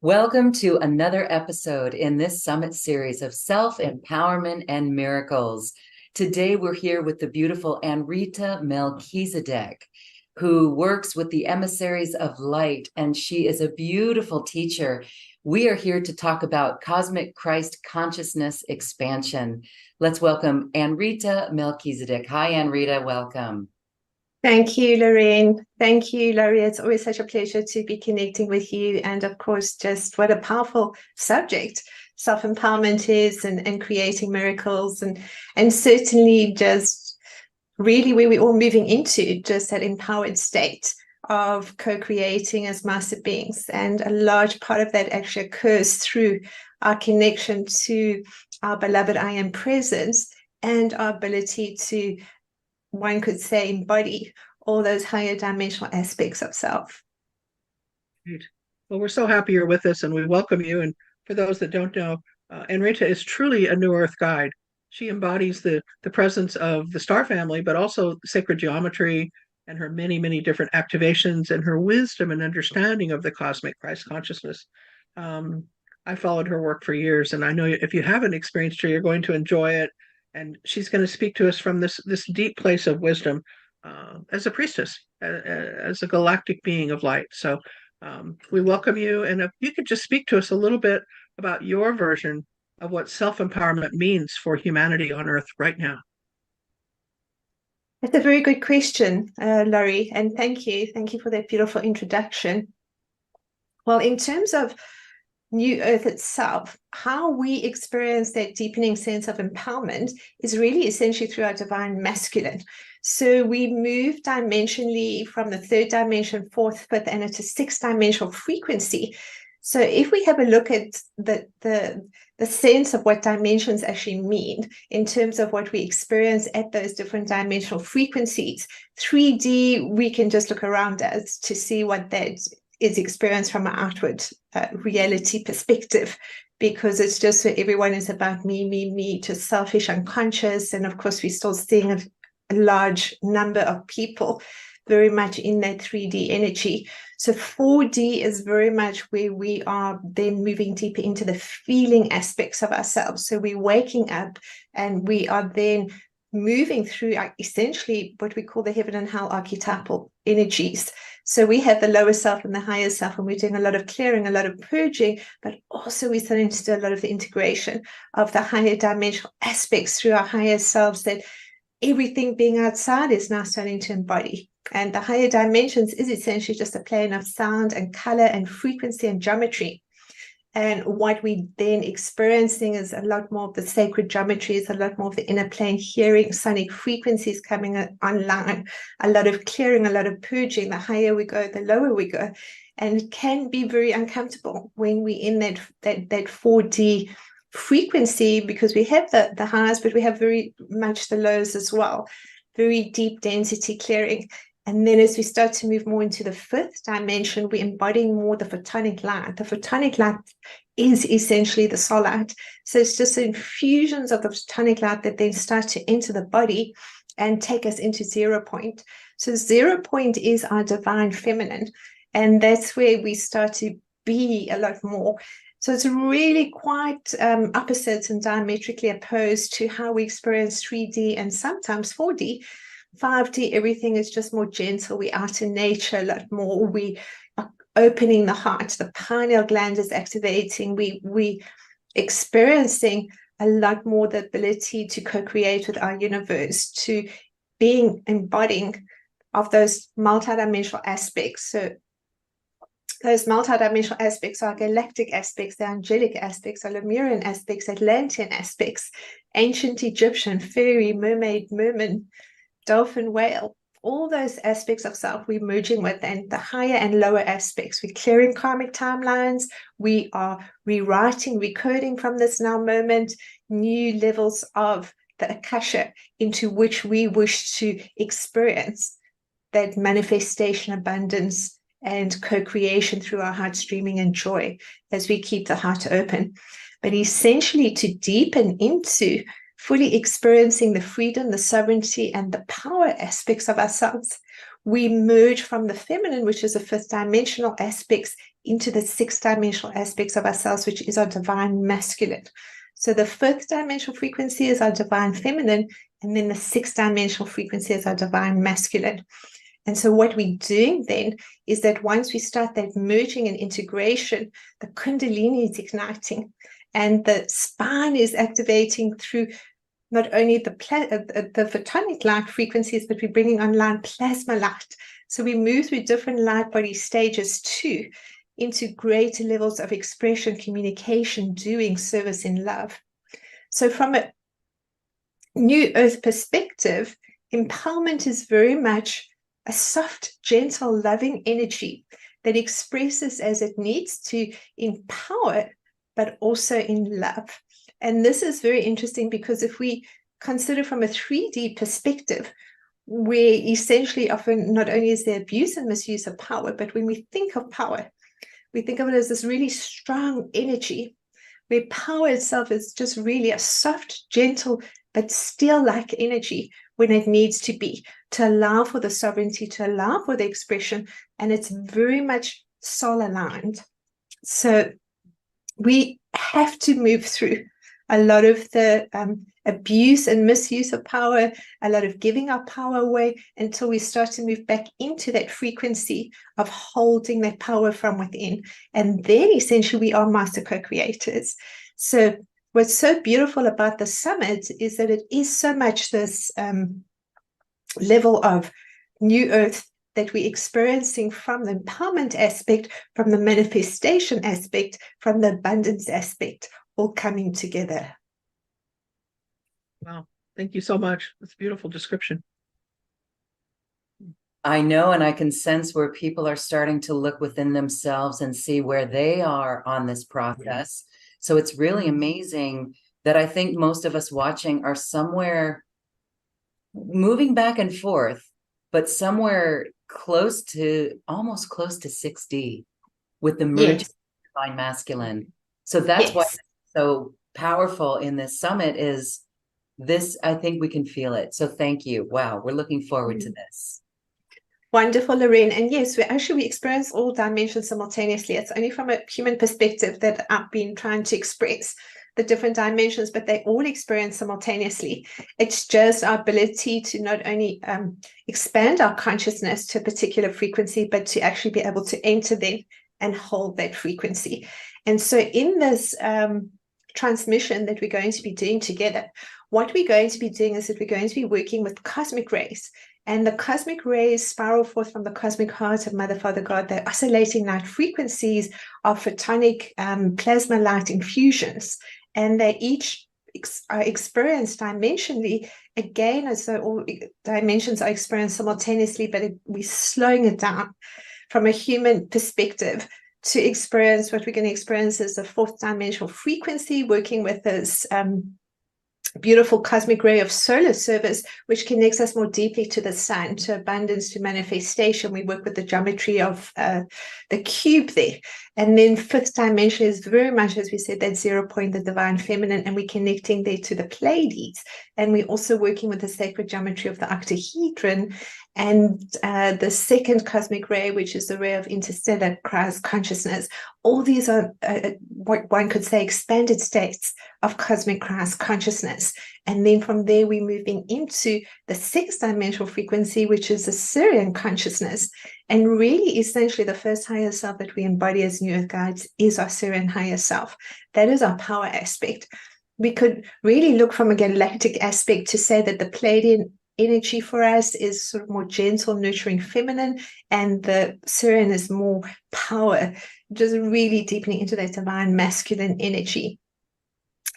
Welcome to another episode in this summit series of self-empowerment and miracles. Today, we're here with the beautiful Anrita Melchizedek, who works with the emissaries of light, and she is a beautiful teacher. We are here to talk about cosmic Christ consciousness expansion. Let's welcome Anrita Melchizedek. Hi, Anrita. Welcome. Thank you, Lorraine. Thank you, Laurie. It's always such a pleasure to be connecting with you. And of course, just what a powerful subject self-empowerment is and creating miracles and certainly just really where we're all moving into just that empowered state of co-creating as master beings. And a large part of that actually occurs through our connection to our beloved I Am presence and our ability to, one could say, embody all those higher dimensional aspects of self. Great. Well, we're so happy you're with us and we welcome you. And for those that don't know, Anrita is truly a New Earth guide. She embodies the presence of the star family, but also sacred geometry and her many, many different activations and her wisdom and understanding of the cosmic Christ consciousness. I followed her work for years, and I know if you haven't experienced her, you're going to enjoy it. And she's going to speak to us from this deep place of wisdom as a priestess, as a galactic being of light. So we welcome you. And if you could just speak to us a little bit about your version of what self-empowerment means for humanity on Earth right now. That's a very good question, Laurie, and thank you. Thank you for that beautiful introduction. Well, in terms of New Earth itself, how we experience that deepening sense of empowerment is really essentially through our divine masculine. So we move dimensionally from the third dimension, fourth, fifth, and into sixth dimensional frequency. So if we have a look at the sense of what dimensions actually mean in terms of what we experience at those different dimensional frequencies, 3D, we can just look around us to see what that is experienced from an outward reality perspective, because it's just so everyone is about me, just selfish, unconscious. And of course, we're still seeing a large number of people very much in that 3D energy. So 4D is very much where we are then moving deeper into the feeling aspects of ourselves. So we're waking up and we are then moving through essentially what we call the heaven and hell archetypal energies. So we have the lower self and the higher self, and we're doing a lot of clearing, a lot of purging, but also we're starting to do a lot of the integration of the higher dimensional aspects through our higher selves, that everything being outside is now starting to embody. And the higher dimensions is essentially just a plane of sound and color and frequency and geometry. And what we then experiencing is a lot more of the sacred geometries, a lot more of the inner plane hearing, sonic frequencies coming online, a lot of clearing, a lot of purging. The higher we go, the lower we go. And it can be very uncomfortable when we're in that 4D frequency, because we have the highs, but we have very much the lows as well. Very deep density clearing. And then as we start to move more into the fifth dimension, we're embodying more the photonic light. The photonic light is essentially the soul light. So it's just infusions of the photonic light that then start to enter the body and take us into 0 point. So 0 point is our divine feminine. And that's where we start to be a lot more. So it's really quite opposite and diametrically opposed to how we experience 3D and sometimes 4D. 5D, everything is just more gentle. We're out in nature a lot more. We are opening the heart. The pineal gland is activating. We experiencing a lot more the ability to co-create with our universe, to being embodying of those multidimensional aspects. So those multidimensional aspects are galactic aspects, the angelic aspects, are Lemurian aspects, Atlantean aspects, ancient Egyptian, fairy, mermaid, merman, dolphin, whale, all those aspects of self we're merging with, and the higher and lower aspects. We're clearing karmic timelines. We are rewriting, recoding from this now moment, new levels of the Akasha into which we wish to experience that manifestation, abundance, and co-creation through our heart streaming and joy as we keep the heart open. But essentially to deepen into fully experiencing the freedom, the sovereignty, and the power aspects of ourselves, we merge from the feminine, which is the fifth dimensional aspects, into the 6-dimensional aspects of ourselves, which is our divine masculine. So the 5th dimensional frequency is our divine feminine, and then the 6th-dimensional frequency is our divine masculine. And so what we're doing then is that once we start that merging and integration, the Kundalini is igniting and the spine is activating through not only the photonic light frequencies, but we're bringing online plasma light. So we move through different light body stages too, into greater levels of expression, communication, doing, service, and love. So from a New Earth perspective, empowerment is very much a soft, gentle, loving energy that expresses as it needs to empower, but also in love. And this is very interesting because if we consider from a 3D perspective, where essentially often not only is there abuse and misuse of power, but when we think of power, we think of it as this really strong energy, where power itself is just really a soft, gentle, but still-like energy when it needs to be, to allow for the sovereignty, to allow for the expression, and it's very much soul-aligned. So we have to move through a lot of the abuse and misuse of power, a lot of giving our power away, until we start to move back into that frequency of holding that power from within. And then essentially we are master co-creators. So what's so beautiful about the summit is that it is so much this level of new earth that we're experiencing from the empowerment aspect, from the manifestation aspect, from the abundance aspect, all coming together. Wow. Thank you so much. That's a beautiful description. I know, and I can sense where people are starting to look within themselves and see where they are on this process. So it's really amazing that I think most of us watching are somewhere moving back and forth, but somewhere almost close to 6D with the merging Yes. of divine masculine. So that's why it's so powerful in this summit is this. I think we can feel it. So thank you. Wow. We're looking forward to this. Wonderful, Lorraine. And yes, we experience all dimensions simultaneously. It's only from a human perspective that I've been trying to express the different dimensions, but they all experience simultaneously. It's just our ability to not only expand our consciousness to a particular frequency, but to actually be able to enter them and hold that frequency. And so in this transmission that we're going to be doing together, what we're going to be doing is that we're going to be working with cosmic rays. And the cosmic rays spiral forth from the cosmic heart of Mother, Father, God. They're oscillating light frequencies of photonic plasma light infusions. And they each are experienced dimensionally, again, as though all dimensions are experienced simultaneously, but we're slowing it down from a human perspective to experience what we're going to experience as a 4th dimensional frequency, working with this beautiful cosmic ray of solar service, which connects us more deeply to the sun, to abundance, to manifestation. We work with the geometry of the cube there. And then 5th dimension is very much, as we said, that 0 point, the divine feminine, and we're connecting there to the Pleiades. And we're also working with the sacred geometry of the octahedron and the 2nd cosmic ray, which is the ray of interstellar Christ consciousness. All these are what one could say expanded states of cosmic Christ consciousness. And then from there, we're moving into the 6th dimensional frequency, which is the Syrian consciousness. And really, essentially, the first higher self that we embody as New Earth Guides is our Syrian higher self. That is our power aspect. We could really look from a galactic aspect to say that the Pleiadian energy for us is sort of more gentle, nurturing, feminine, and the Syrian is more power, just really deepening into that divine masculine energy.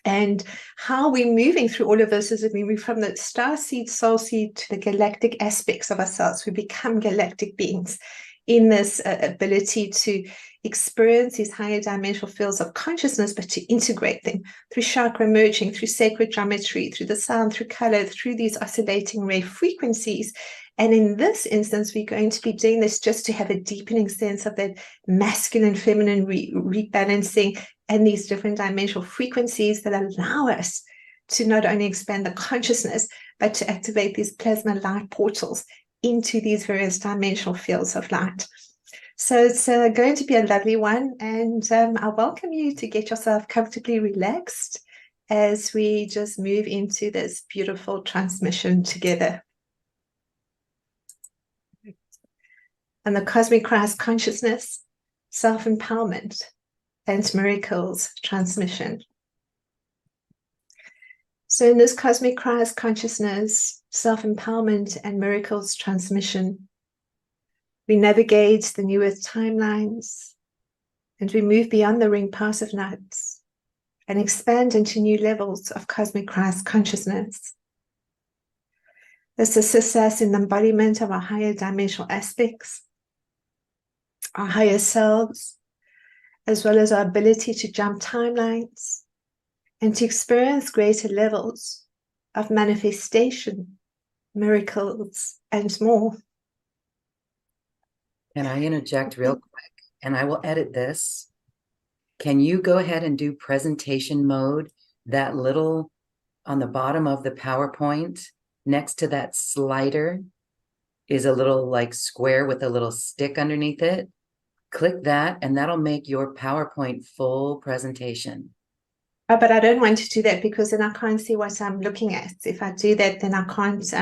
And how we're moving through all of this is that we move from the star seed, soul seed to the galactic aspects of ourselves. We become galactic beings in this ability to experience these higher dimensional fields of consciousness, but to integrate them through chakra merging, through sacred geometry, through the sound, through color, through these oscillating ray frequencies. And in this instance, we're going to be doing this just to have a deepening sense of that masculine, feminine rebalancing and these different dimensional frequencies that allow us to not only expand the consciousness, but to activate these plasma light portals into these various dimensional fields of light. So it's going to be a lovely one, and I welcome you to get yourself comfortably relaxed as we just move into this beautiful transmission together. And the Cosmic Christ Consciousness, Self-Empowerment, and Miracles transmission. So in this Cosmic Christ Consciousness, Self-Empowerment, and Miracles transmission, we navigate the New Earth timelines, and we move beyond the ring pass of nuts and expand into new levels of Cosmic Christ consciousness. This assists us in the embodiment of our higher dimensional aspects, our higher selves, as well as our ability to jump timelines and to experience greater levels of manifestation, miracles, and more. Can I interject real quick? And I will edit this. Can you go ahead and do presentation mode? That little on the bottom of the PowerPoint next to that slider is a little like square with a little stick underneath it. Click that and that'll make your PowerPoint full presentation. Oh, but I don't want to do that because then I can't see what I'm looking at. If I do that, then I can't.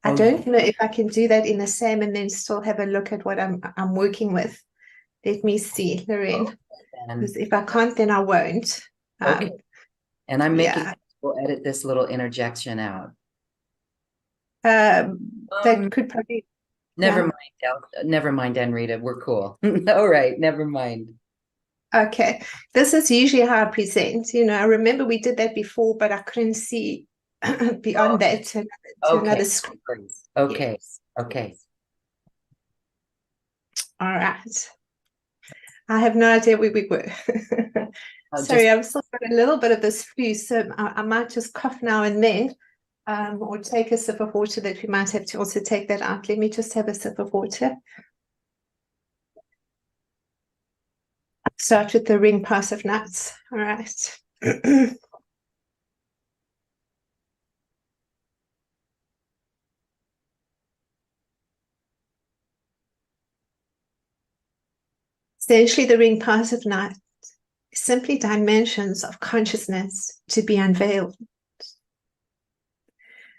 I don't know if I can do that in the same and then still have a look at what I'm working with. Let me see, Lorraine. Because if I can't, then I won't. Okay. And I'm making, yeah. we'll edit this little interjection out. That could probably. Never mind. Never mind, Anrita. We're cool. All right. Never mind. Okay. This is usually how I present. You know, I remember we did that before, but I couldn't see beyond that to another screen. Okay. Yes. Okay. All right. I have no idea where we were. Sorry, I've still got a little bit of this flu, so I might just cough now and then, or take a sip of water that we might have to also take that out. Let me just have a sip of water. Start with the ring pass of nuts. All right. Essentially, the ring pass of nuts is simply dimensions of consciousness to be unveiled.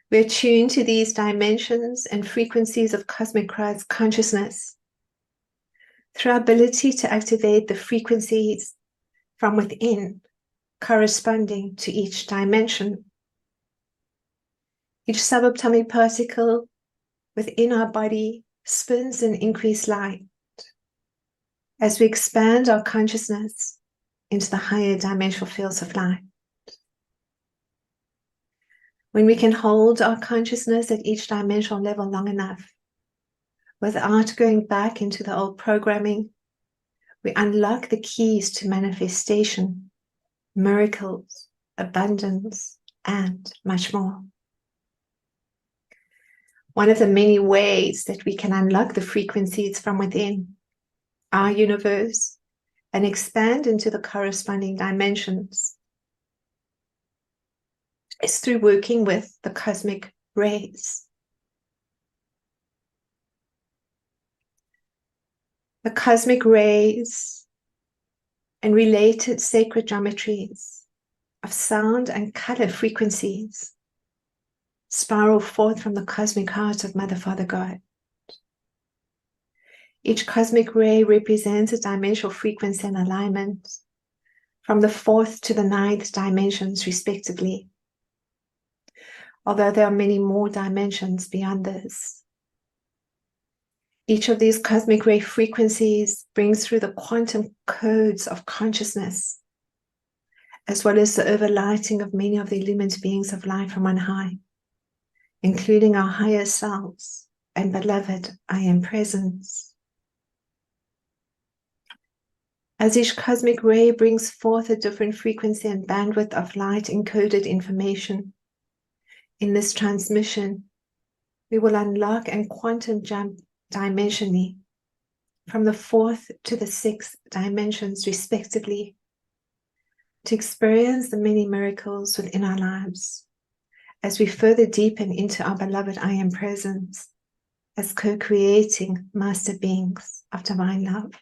We are tuned to these dimensions and frequencies of cosmic Christ consciousness through our ability to activate the frequencies from within corresponding to each dimension. Each subatomic particle within our body spins in increased light as we expand our consciousness into the higher dimensional fields of light. When we can hold our consciousness at each dimensional level long enough, without going back into the old programming, we unlock the keys to manifestation, miracles, abundance, and much more. One of the many ways that we can unlock the frequencies from within our universe and expand into the corresponding dimensions is through working with the cosmic rays. The cosmic rays and related sacred geometries of sound and color frequencies spiral forth from the cosmic heart of Mother, Father, God. Each cosmic ray represents a dimensional frequency and alignment from the 4th to the 9th dimensions, respectively. Although there are many more dimensions beyond this. Each of these cosmic ray frequencies brings through the quantum codes of consciousness, as well as the overlighting of many of the illumined beings of light from on high, including our higher selves and beloved I Am Presence. As each cosmic ray brings forth a different frequency and bandwidth of light encoded information, in this transmission, we will unlock and quantum jump dimensionally from the 4th to the 6th dimensions, respectively, to experience the many miracles within our lives as we further deepen into our beloved I Am Presence as co-creating master beings of divine love.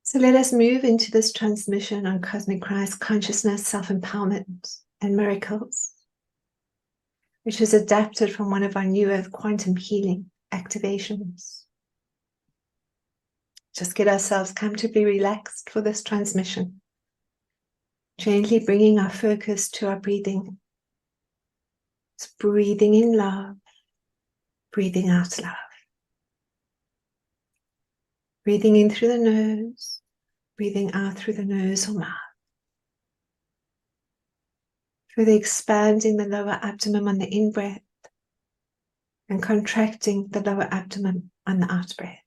So let us move into this transmission on Cosmic Christ consciousness, self-empowerment, and miracles, which is adapted from one of our New Earth quantum healing activations. Just get ourselves comfortably relaxed for this transmission, gently bringing our focus to our breathing. It's breathing in love, breathing out love. Breathing in through the nose, breathing out through the nose or mouth. Further expanding the lower abdomen on the in-breath and contracting the lower abdomen on the out-breath.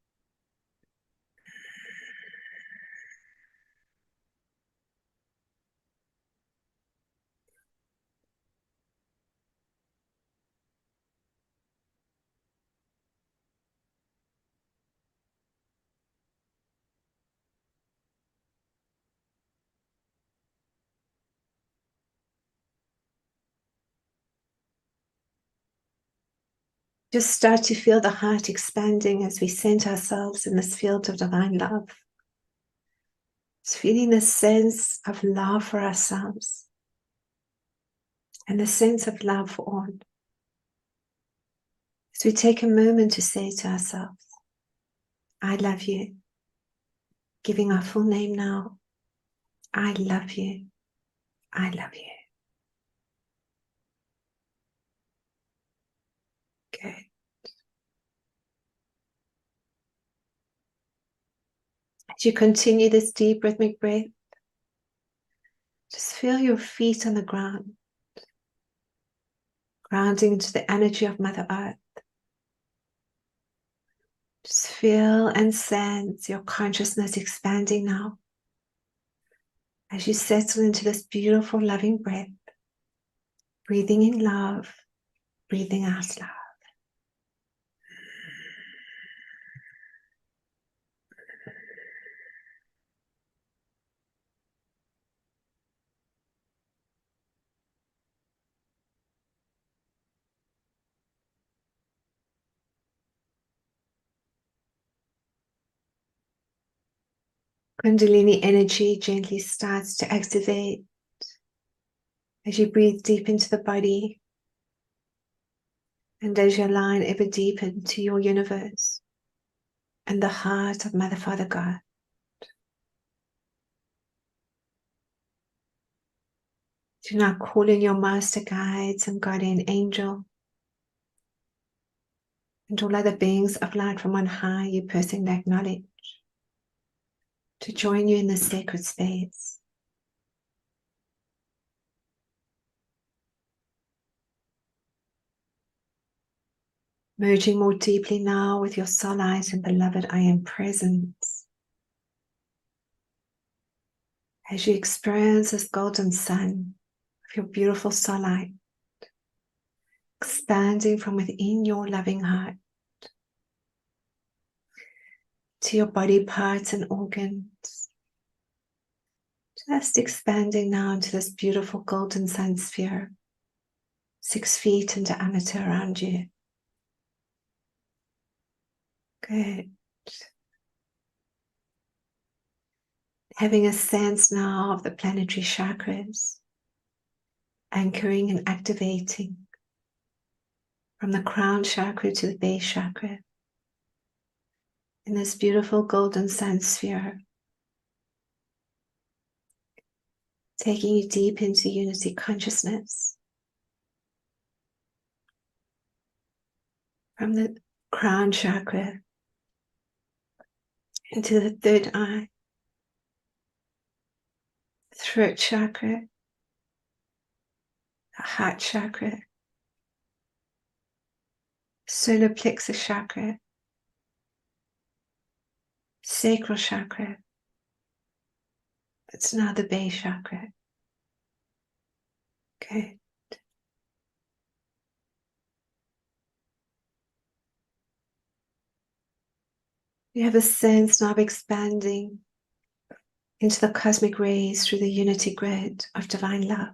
Just start to feel the heart expanding as we center ourselves in this field of divine love. Just feeling the sense of love for ourselves and the sense of love for all. As we take a moment to say to ourselves, I love you. Giving our full name now. I love you. I love you. Good. As you continue this deep rhythmic breath, just feel your feet on the ground, grounding into the energy of Mother Earth. Just feel and sense your consciousness expanding now as you settle into this beautiful, loving breath, breathing in love, breathing out love. Kundalini energy gently starts to activate as you breathe deep into the body and as you align ever deeper into your universe and the heart of Mother, Father, God. Do not call in your master guides and guardian angel and all other beings of light from on high you personally acknowledge to join you in this sacred space. Merging more deeply now with your soul light and beloved I am presence. As you experience this golden sun of your beautiful soul light, expanding from within your loving heart to your body parts and organs. Just expanding now into this beautiful golden sun sphere, 6 feet in diameter around you. Good. Having a sense now of the planetary chakras, anchoring and activating from the crown chakra to the base chakra in this beautiful golden sun sphere, taking you deep into unity consciousness from the crown chakra into the third eye, throat chakra, the heart chakra, solar plexus chakra, sacral chakra. It's now the base chakra. Okay. You have a sense now of expanding into the cosmic rays through the unity grid of divine love.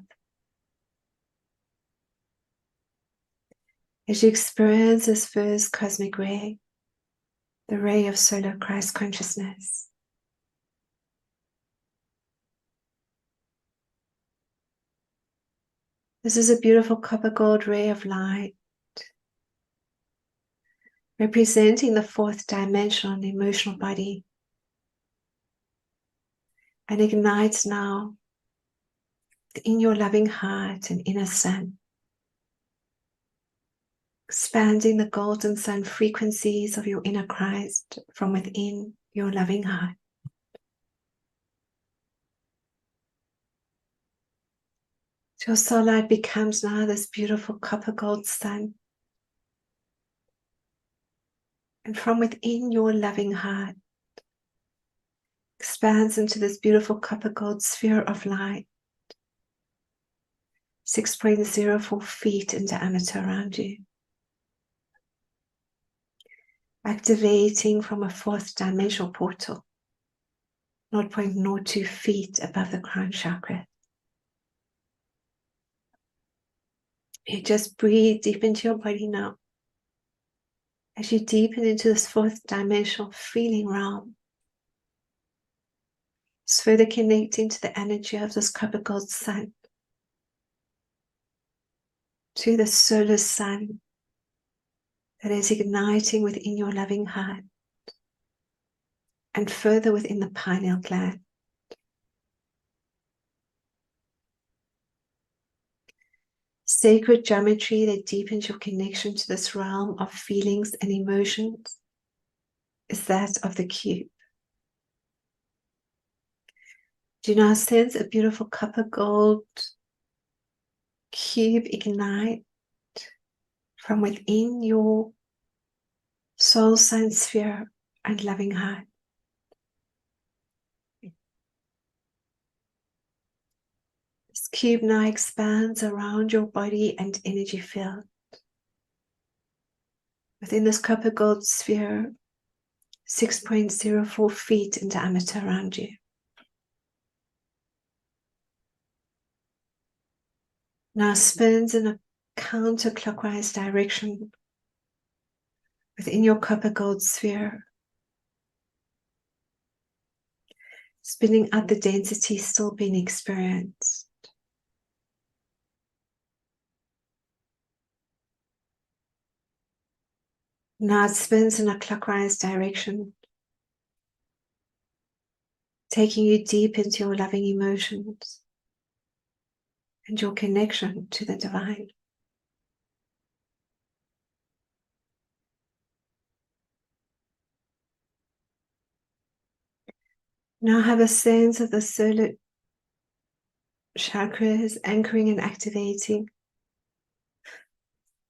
as you experience this first cosmic ray, the ray of solar Christ consciousness. This is a beautiful copper gold ray of light, representing the fourth dimensional emotional body, and ignites now in your loving heart and inner sun, expanding the golden sun frequencies of your inner Christ from within your loving heart. Your soul light becomes now this beautiful copper gold sun. And from within your loving heart, expands into this beautiful copper gold sphere of light, 6.04 feet in diameter around you. Activating from a fourth dimensional portal, 0.02 feet above the crown chakra. You just breathe deep into your body now. As you deepen into this fourth dimensional feeling realm, it's further connecting to the energy of this copper gold sun, to the solar sun that is igniting within your loving heart and further within the pineal gland. Sacred geometry that deepens your connection to this realm of feelings and emotions is that of the cube. Do you now sense a beautiful copper gold cube ignite from within your soul sign sphere and loving heart? This cube now expands around your body and energy field. Within this copper gold sphere, 6.04 feet in diameter around you. Now spins in a counterclockwise direction within your copper gold sphere, spinning out the density still being experienced. Now it spins in a clockwise direction, taking you deep into your loving emotions and your connection to the divine. Now have a sense of the solar chakras anchoring and activating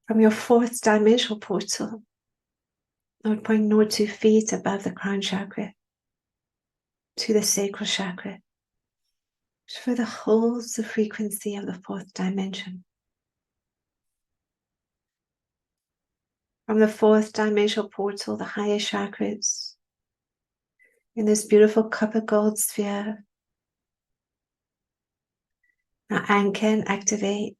from your fourth dimensional portal, 0.02 feet above the crown chakra, to the sacral chakra, which further holds the frequency of the fourth dimension. From the fourth dimensional portal, the higher chakras, in this beautiful copper gold sphere, now anchor and activate.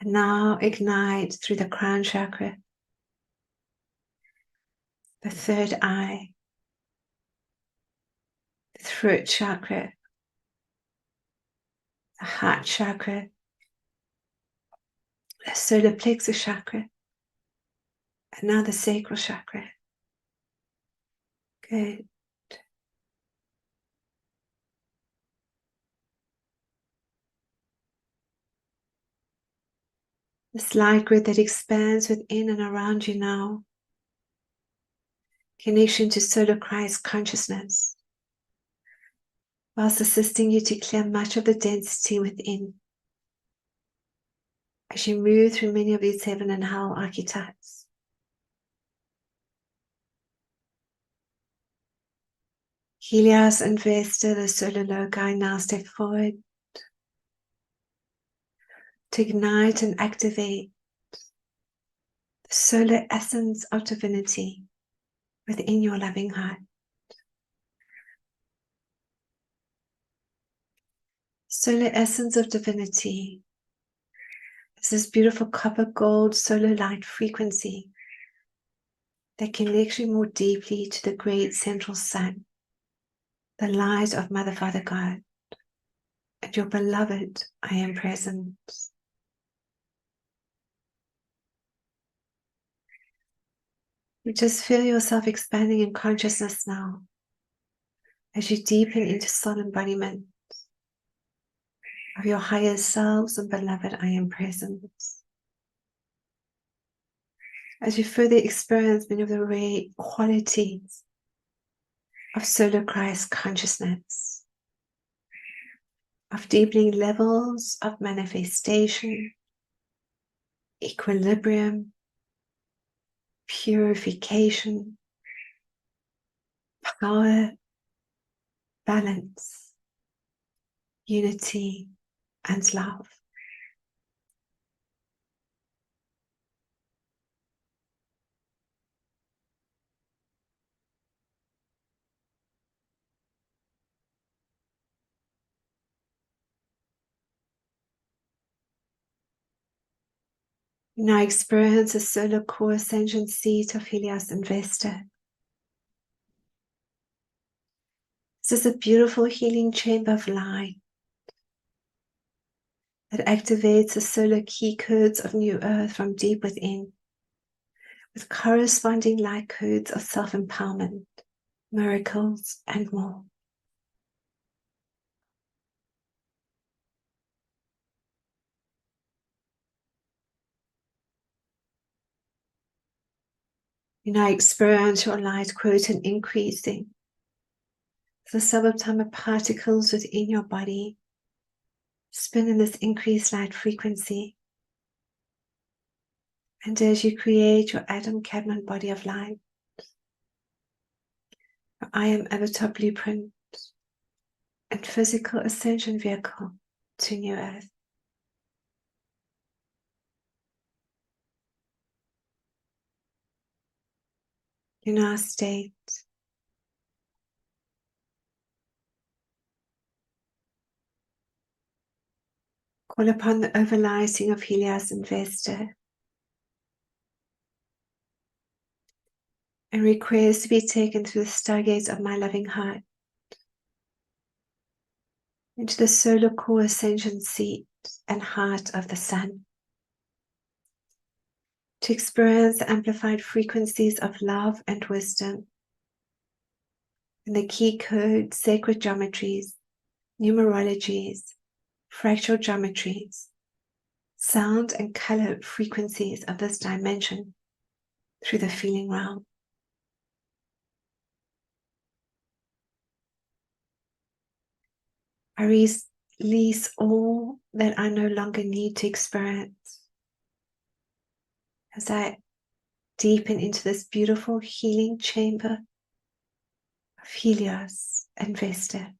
And now ignite through the crown chakra, the third eye, the throat chakra, the heart chakra, the solar plexus chakra, and now the sacral chakra. Good. This light grid that expands within and around you now. Connection to solar Christ consciousness, whilst assisting you to clear much of the density within as you move through many of these heaven and hell archetypes. Helios and Vesta, the solar loci, now step forward to ignite and activate the solar essence of divinity within your loving heart. Solar essence of divinity It's this beautiful copper gold solar light frequency that connects you more deeply to the great central sun, the light of Mother, Father, God, and your beloved I am present. You just feel yourself expanding in consciousness now as you deepen into soul embodiment of your higher selves and beloved I am present. As you further experience many of the rare qualities of solar Christ consciousness, of deepening levels of manifestation, equilibrium, purification, power, balance, unity, and love. You now experience the solar core ascension seat of Helios and Vesta. This is a beautiful healing chamber of light that activates the solar key codes of New Earth from deep within, with corresponding light codes of self-empowerment, miracles, and more. You now experience your light quotient increasing. The subatomic particles within your body spin in this increased light frequency. And as you create your Adam Cadman body of light, your I am avatar blueprint and physical ascension vehicle to New Earth. You now state, call upon the overlighting of Helios and Vesta, and request to be taken through the stargates of my loving heart into the solar core ascension seat and heart of the sun, to experience the amplified frequencies of love and wisdom and the key codes, sacred geometries, numerologies, fractal geometries, sound and color frequencies of this dimension through the feeling realm. I release all that I no longer need to experience as I deepen into this beautiful healing chamber of Helios and Vesta.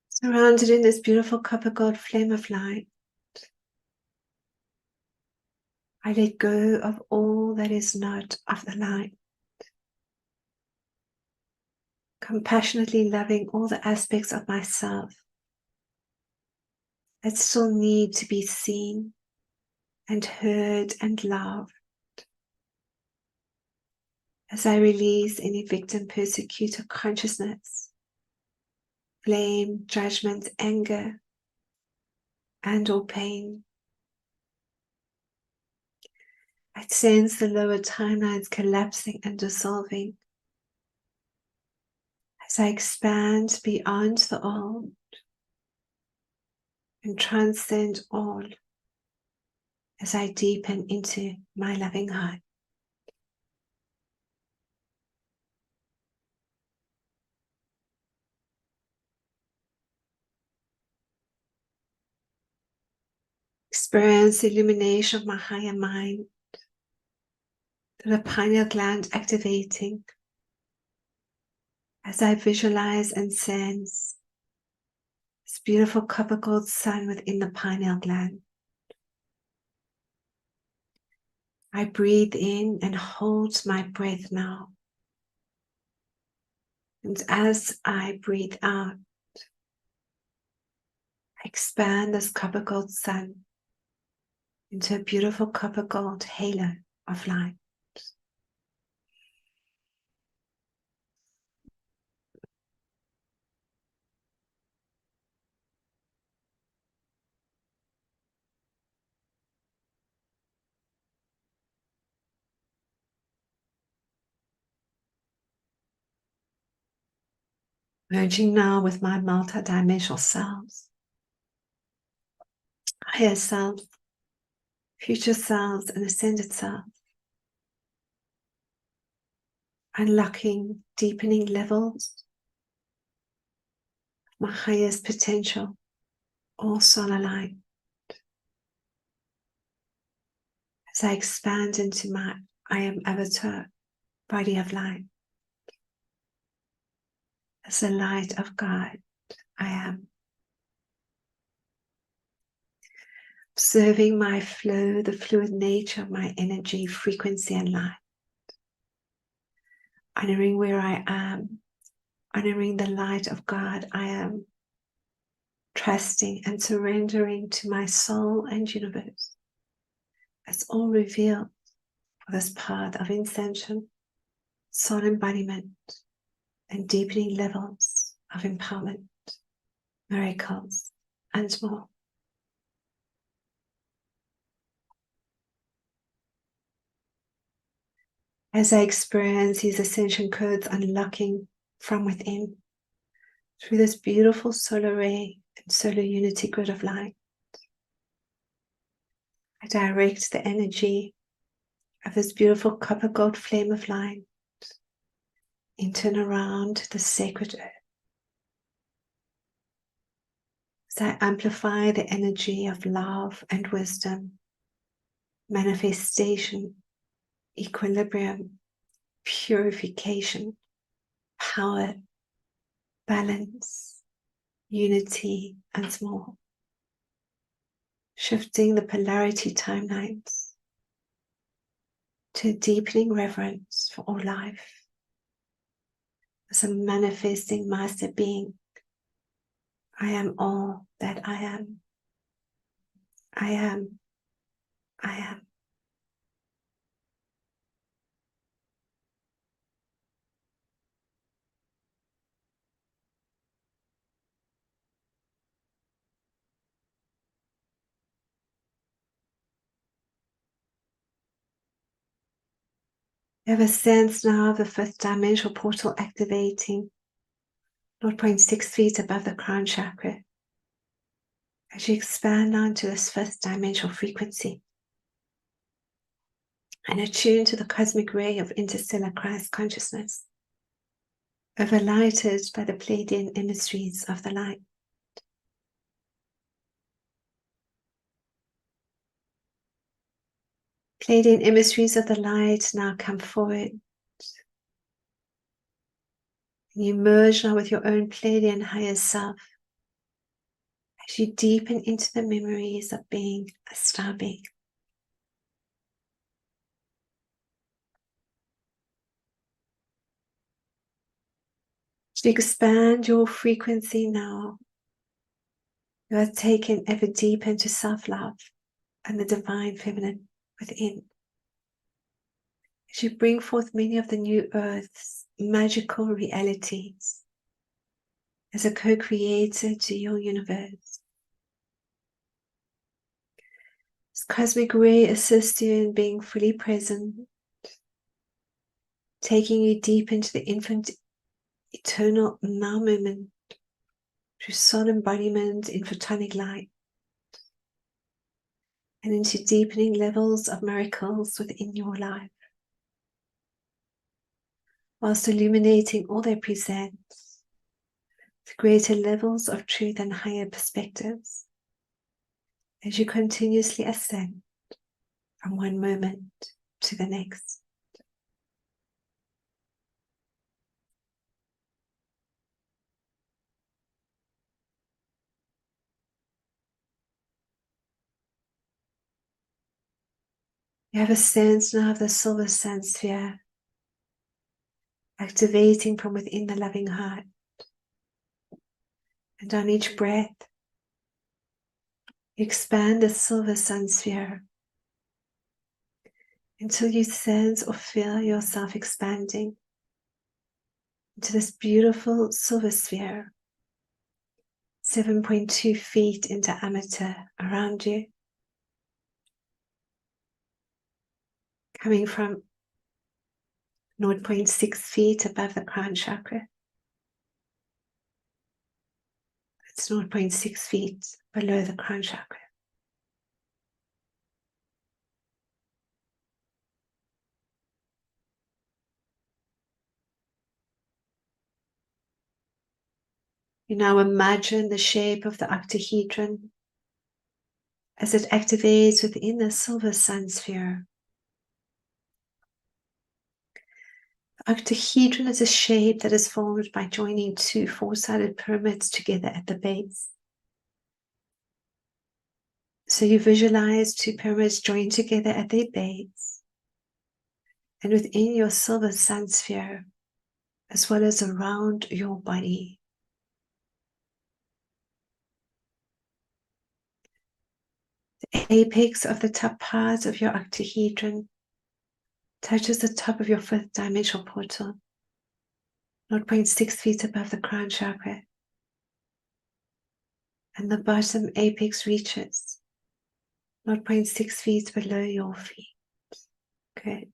Surrounded in this beautiful copper gold flame of light, I let go of all that is not of the light, compassionately loving all the aspects of myself that still need to be seen and heard and loved, as I release any victim, persecutor consciousness, blame, judgment, anger, and or pain. I sense the lower timelines collapsing and dissolving as I expand beyond the old and transcend all as I deepen into my loving heart. Experience the illumination of my higher mind, the pineal gland activating as I visualize and sense This beautiful copper gold sun within the pineal gland. I breathe in and hold my breath now. And as I breathe out, I expand this copper gold sun into a beautiful copper gold halo of light. Merging now with my multidimensional selves, higher selves, future selves, and ascended selves. Unlocking, deepening levels of my highest potential, all solar light. As I expand into my I am avatar, body of light. As the light of God, I am. Observing my flow, the fluid nature of my energy, frequency, and light. Honoring where I am, honoring the light of God I am. Trusting and surrendering to my soul and universe. As all revealed for this path of ascension, soul embodiment, and deepening levels of empowerment, miracles, and more. As I experience these ascension codes unlocking from within, through this beautiful solar ray and solar unity grid of light, I direct the energy of this beautiful copper gold flame of light into and around the sacred earth. As I amplify the energy of love and wisdom, manifestation, equilibrium, purification, power, balance, unity, and more. Shifting the polarity timelines to a deepening reverence for all life as a manifesting master being. I am all that I am. I am. I am. You have a sense now of the fifth dimensional portal activating 0.6 feet above the crown chakra. As you expand now into this fifth dimensional frequency and attune to the cosmic ray of interstellar Christ consciousness, overlighted by the Pleiadian emissaries of the light. Pleiadian emissaries of the light now come forward. You merge now with your own Pleiadian higher self as you deepen into the memories of being a star being. To expand your frequency now, you are taken ever deeper into self-love and the divine feminine within. As you bring forth many of the new earth's magical realities as a co-creator to your universe. This cosmic ray assists you in being fully present, taking you deep into the infinite, eternal now moment through soul embodiment in photonic light and into deepening levels of miracles within your life, whilst illuminating all they present to greater levels of truth and higher perspectives as you continuously ascend from one moment to the next. You have a sense now of the silver sun sphere activating from within the loving heart. And on each breath, you expand the silver sun sphere until you sense or feel yourself expanding into this beautiful silver sphere, 7.2 feet in diameter around you, coming from 0.6 feet above the crown chakra. It's 0.6 feet below the crown chakra. You now imagine the shape of the octahedron as it activates within the silver sun sphere. The octahedron is a shape that is formed by joining two four-sided pyramids together at the base. So you visualize two pyramids joined together at their base, and within your silver sun sphere, as well as around your body. The apex of the top part of your octahedron touches the top of your fifth dimensional portal, 0.6 feet above the crown chakra, and the bottom apex reaches 0.6 feet below your feet. Good.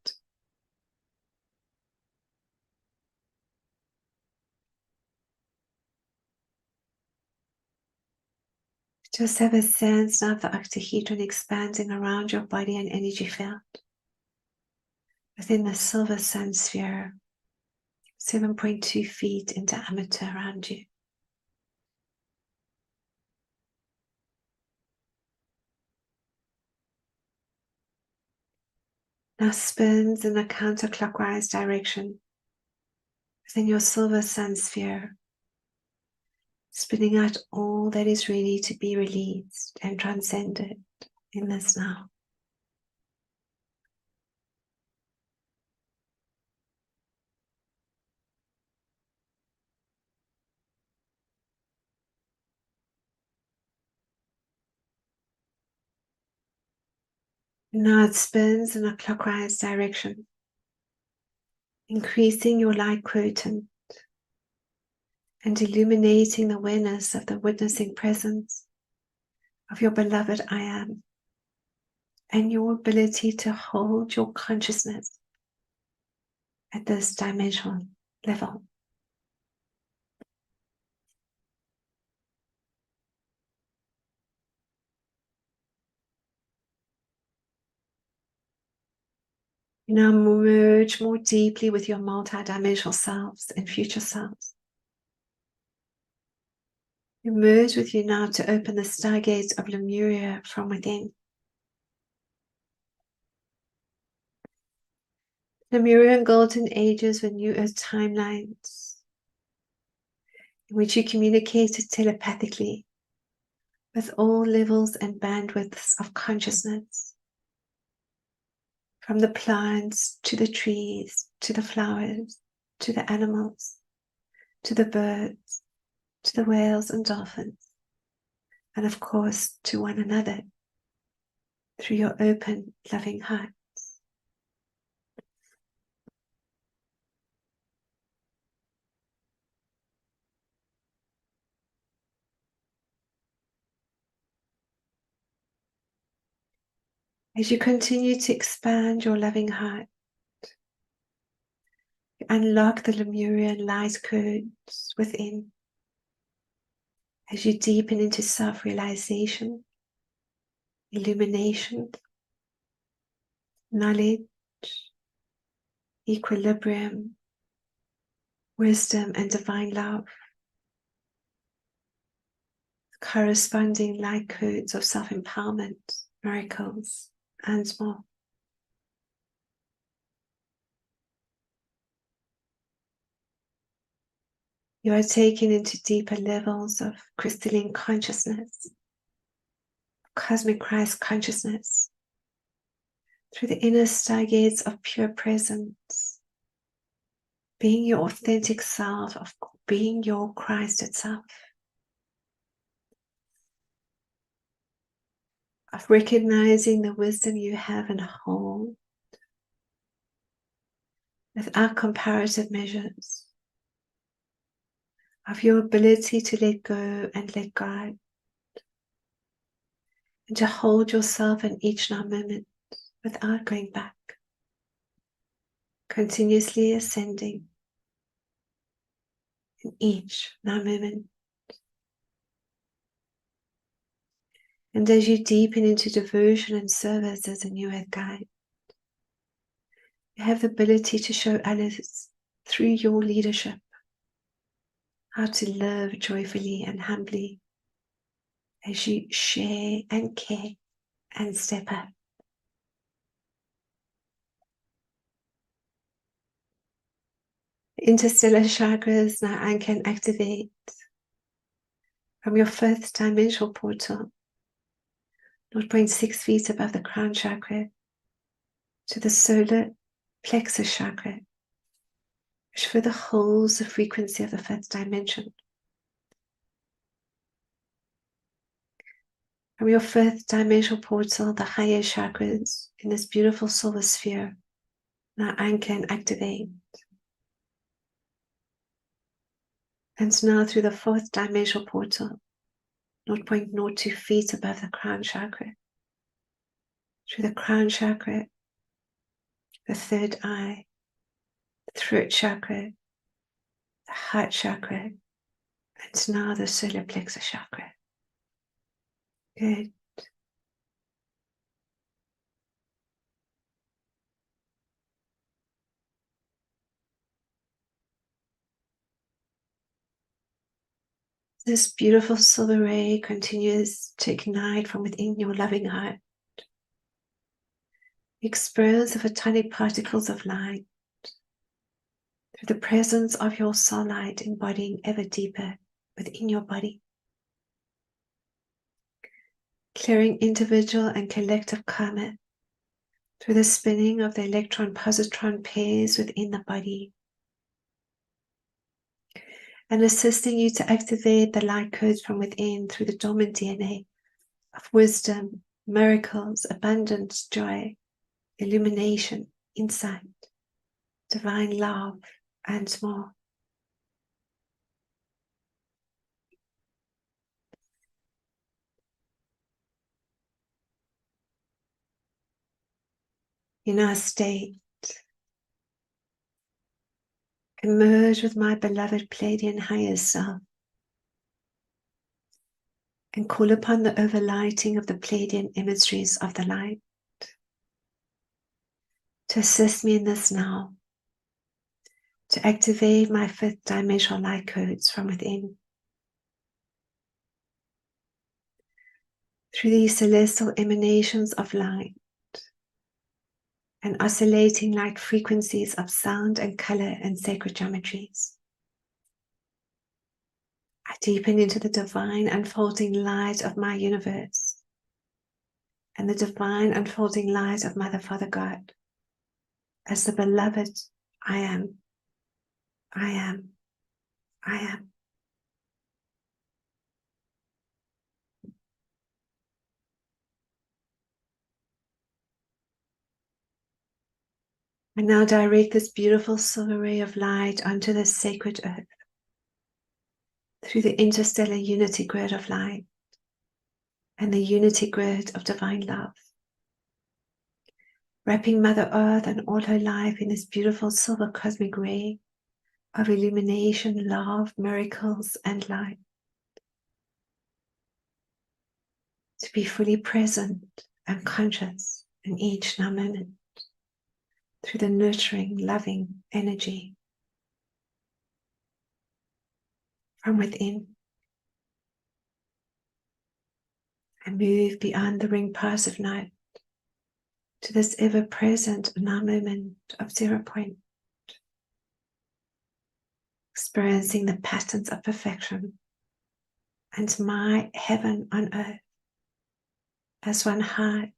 Just have a sense now of the octahedron expanding around your body and energy field within the silver sun sphere, 7.2 feet in diameter around you. Now spins in a counterclockwise direction within your silver sun sphere, spinning out all that is ready to be released and transcended in this now. Now it spins in a clockwise direction, increasing your light quotient and illuminating the awareness of the witnessing presence of your beloved I Am, and your ability to hold your consciousness at this dimensional level. You now merge more deeply with your multidimensional selves and future selves. You merge with you now to open the stargates of Lemuria from within. Lemurian golden ages were New Earth timelines in which you communicated telepathically with all levels and bandwidths of consciousness, from the plants to the trees, to the flowers, to the animals, to the birds, to the whales and dolphins, and of course to one another through your open, loving heart. As you continue to expand your loving heart, you unlock the Lemurian light codes within. As you deepen into self-realization, illumination, knowledge, equilibrium, wisdom, and divine love, corresponding light codes of self-empowerment, miracles, and more. You are taken into deeper levels of crystalline consciousness, cosmic Christ consciousness, through the inner stargates of pure presence, being your authentic self, of being your Christ itself, of recognizing the wisdom you have and hold without comparative measures, of your ability to let go and let God, and to hold yourself in each now moment without going back, continuously ascending in each now moment. And as you deepen into devotion and service as a new earth guide, you have the ability to show others through your leadership how to live joyfully and humbly as you share and care and step up. Interstellar chakras now I can activate from your fifth dimensional portal, 0.6 feet above the crown chakra, to the solar plexus chakra, which further holds the frequency of the fifth dimension. From your fifth dimensional portal, the higher chakras in this beautiful silver sphere now anchor and activate. And now through the fourth dimensional portal, 0.02 feet above the crown chakra, through the crown chakra, the third eye, the throat chakra, the heart chakra, and now the solar plexus chakra. Good. This beautiful silver ray continues to ignite from within your loving heart. The experience of atomic particles of light through the presence of your soul light embodying ever deeper within your body, clearing individual and collective karma through the spinning of the electron-positron pairs within the body, and assisting you to activate the light codes from within through the dormant DNA of wisdom, miracles, abundance, joy, illumination, insight, divine love, and more. In our state, emerge with my beloved Pleiadian higher self and call upon the overlighting of the Pleiadian emissaries of the light to assist me in this now, to activate my fifth dimensional light codes from within. Through these celestial emanations of light and oscillating light frequencies of sound and color and sacred geometries, I deepen into the divine unfolding light of my universe and the divine unfolding light of Mother, Father, God as the beloved I am, I am, I am. I now direct this beautiful silver ray of light onto this sacred earth through the interstellar unity grid of light and the unity grid of divine love, wrapping Mother Earth and all her life in this beautiful silver cosmic ray of illumination, love, miracles, and light. To be fully present and conscious in each now moment through the nurturing, loving energy from within. I move beyond the ring pass of night to this ever-present now moment of 0 point, experiencing the patterns of perfection and my heaven on earth as one heart,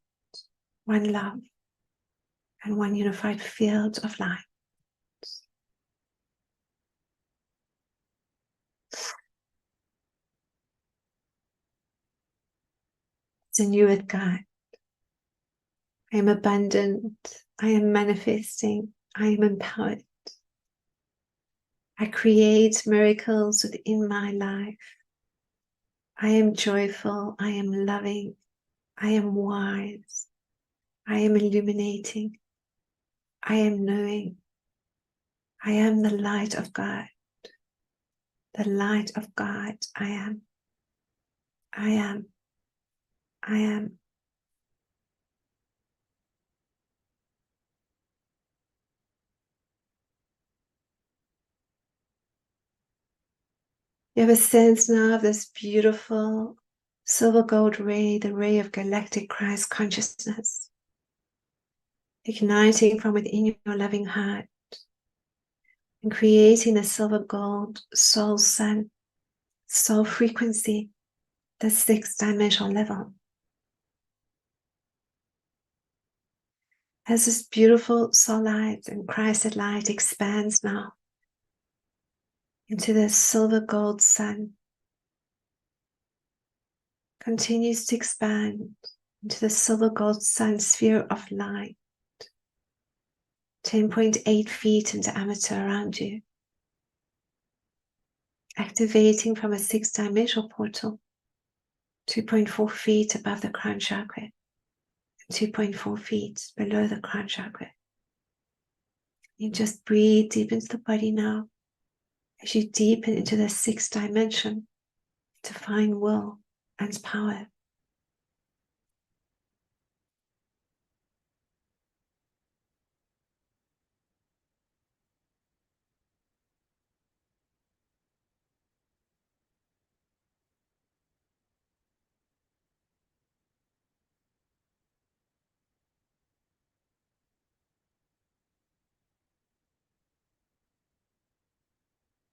one love, and one unified field of light. It's a new with God. I am abundant. I am manifesting. I am empowered. I create miracles within my life. I am joyful. I am loving. I am wise. I am illuminating. I am knowing. I am the light of God. The light of God. I am. I am. I am. You have a sense now of this beautiful silver gold ray, the ray of galactic Christ consciousness, igniting from within your loving heart and creating a silver gold soul sun, soul frequency, the 6th dimensional level. As this beautiful soul light and Christ light expands now into the silver gold sun, continues to expand into the silver gold sun sphere of light, 10.8 feet in diameter around you, activating from a 6th dimensional portal, 2.4 feet above the crown chakra, and 2.4 feet below the crown chakra. You just breathe deep into the body now as you deepen into the 6th dimension, divine will and power.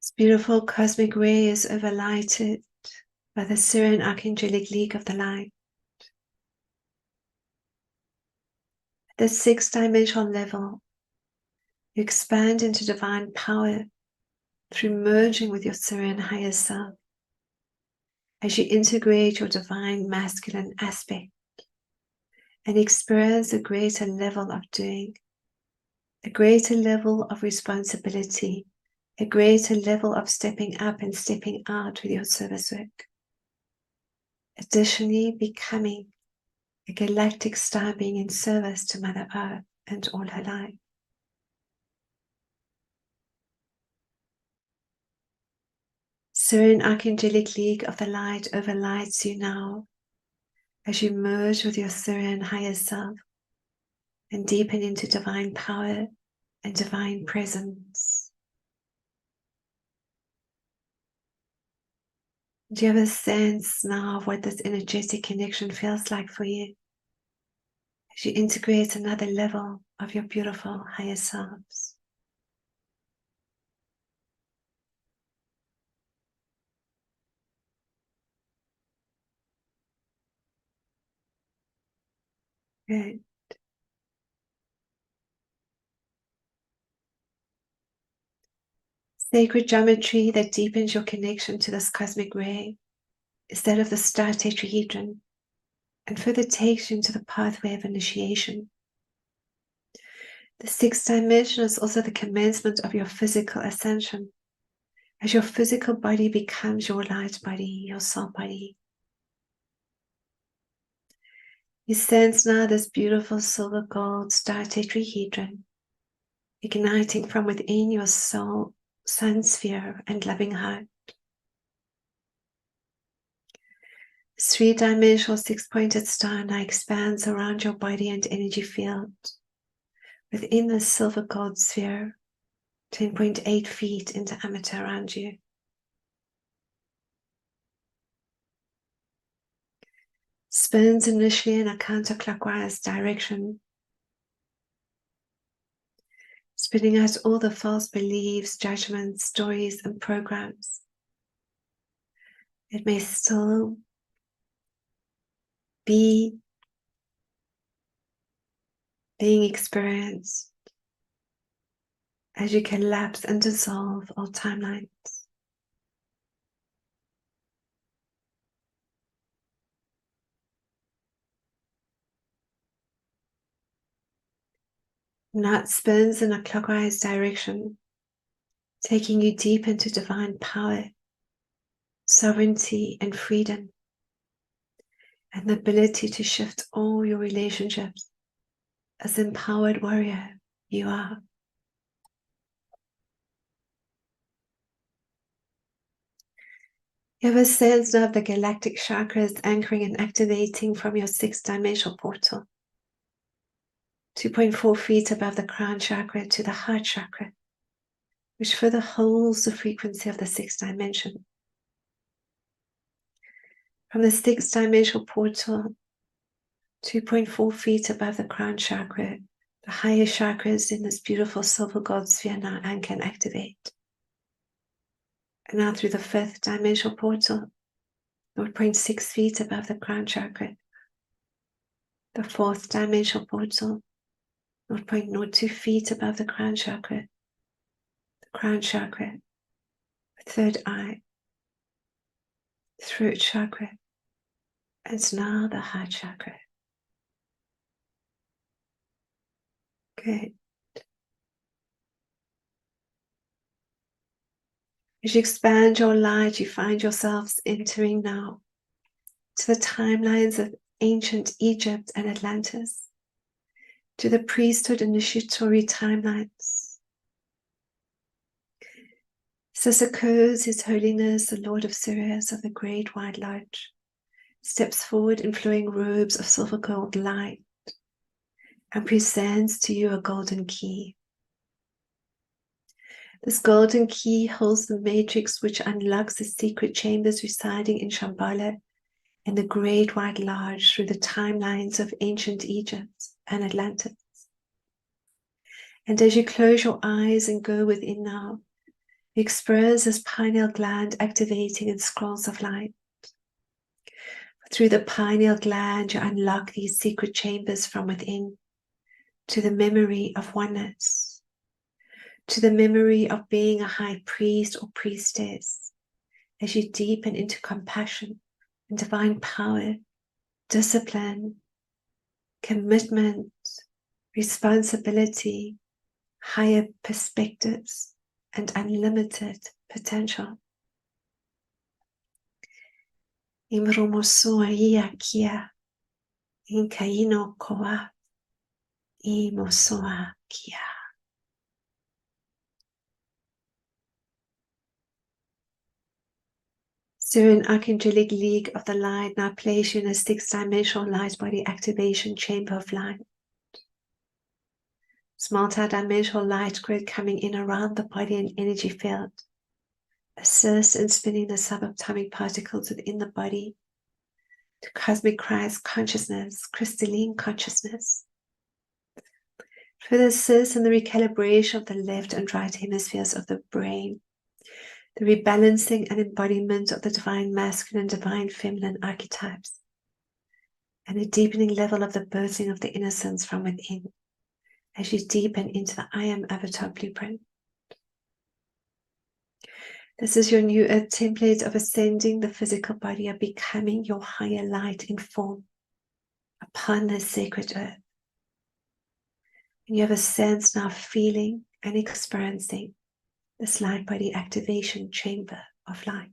This beautiful cosmic ray is overlighted by the Syrian Archangelic League of the Light. At the 6th dimensional level, you expand into divine power through merging with your Syrian higher self as you integrate your divine masculine aspect and experience a greater level of doing, a greater level of responsibility, a greater level of stepping up and stepping out with your service work. Additionally, becoming a galactic star being in service to Mother Earth and all her life. Syrian Archangelic League of the Light overlights you now as you merge with your Syrian higher self and deepen into divine power and divine presence. Do you have a sense now of what this energetic connection feels like for you as you integrate another level of your beautiful higher selves? Good. Sacred geometry that deepens your connection to this cosmic ray is that of the star tetrahedron and further takes you into the pathway of initiation. The 6th dimension is also the commencement of your physical ascension, as your physical body becomes your light body, your soul body. You sense now this beautiful silver gold star tetrahedron igniting from within your soul, sun sphere and loving heart. This 3-dimensional 6-pointed star now expands around your body and energy field within the silver gold sphere, 10.8 feet in diameter around you. Spins initially in a counterclockwise direction, spinning out all the false beliefs, judgments, stories, and programs. It may still be being experienced as you collapse and dissolve all timelines. Now it spins in a clockwise direction, taking you deep into divine power, sovereignty, and freedom, and the ability to shift all your relationships as empowered warrior you are. You have a sense now of the galactic chakras anchoring and activating from your 6th dimensional portal, 2.4 feet above the crown chakra to the heart chakra, which further holds the frequency of the 6th dimension. From the 6th dimensional portal, 2.4 feet above the crown chakra, the higher chakras in this beautiful silver gold sphere now anchor and activate. And now through the 5th dimensional portal, 0.6 feet above the crown chakra, the 4th dimensional portal, 0.02 feet above the crown chakra, the 3rd eye, throat chakra, and now the heart chakra. Good. As you expand your light, you find yourselves entering now to the timelines of ancient Egypt and Atlantis, to the priesthood initiatory timelines. As this occurs, His Holiness, the Lord of Sirius of the Great White Lodge, steps forward in flowing robes of silver gold light and presents to you a golden key. This golden key holds the matrix which unlocks the secret chambers residing in Shambhala and the Great White Lodge through the timelines of ancient Egypt and Atlantis. And as you close your eyes and go within now, you experience this pineal gland activating in scrolls of light. Through the pineal gland, you unlock these secret chambers from within to the memory of oneness, to the memory of being a high priest or priestess, as you deepen into compassion and divine power, discipline, commitment, responsibility, higher perspectives, and unlimited potential. Imromosoa ia kia, inkaino koa, imosoa kia. Syrian Archangelic League of the Light now place you in a 6th dimensional light body activation chamber of light. This multi-dimensional light grid coming in around the body and energy field assists in spinning the subatomic particles within the body to cosmic Christ consciousness, crystalline consciousness. Further assists in the recalibration of the left and right hemispheres of the brain, the rebalancing and embodiment of the divine masculine and divine feminine archetypes, and a deepening level of the birthing of the innocence from within as you deepen into the I Am Avatar blueprint. This is your new earth template of ascending the physical body, of becoming your higher light in form upon this sacred earth. And you have a sense now of feeling and experiencing this light body activation chamber of light.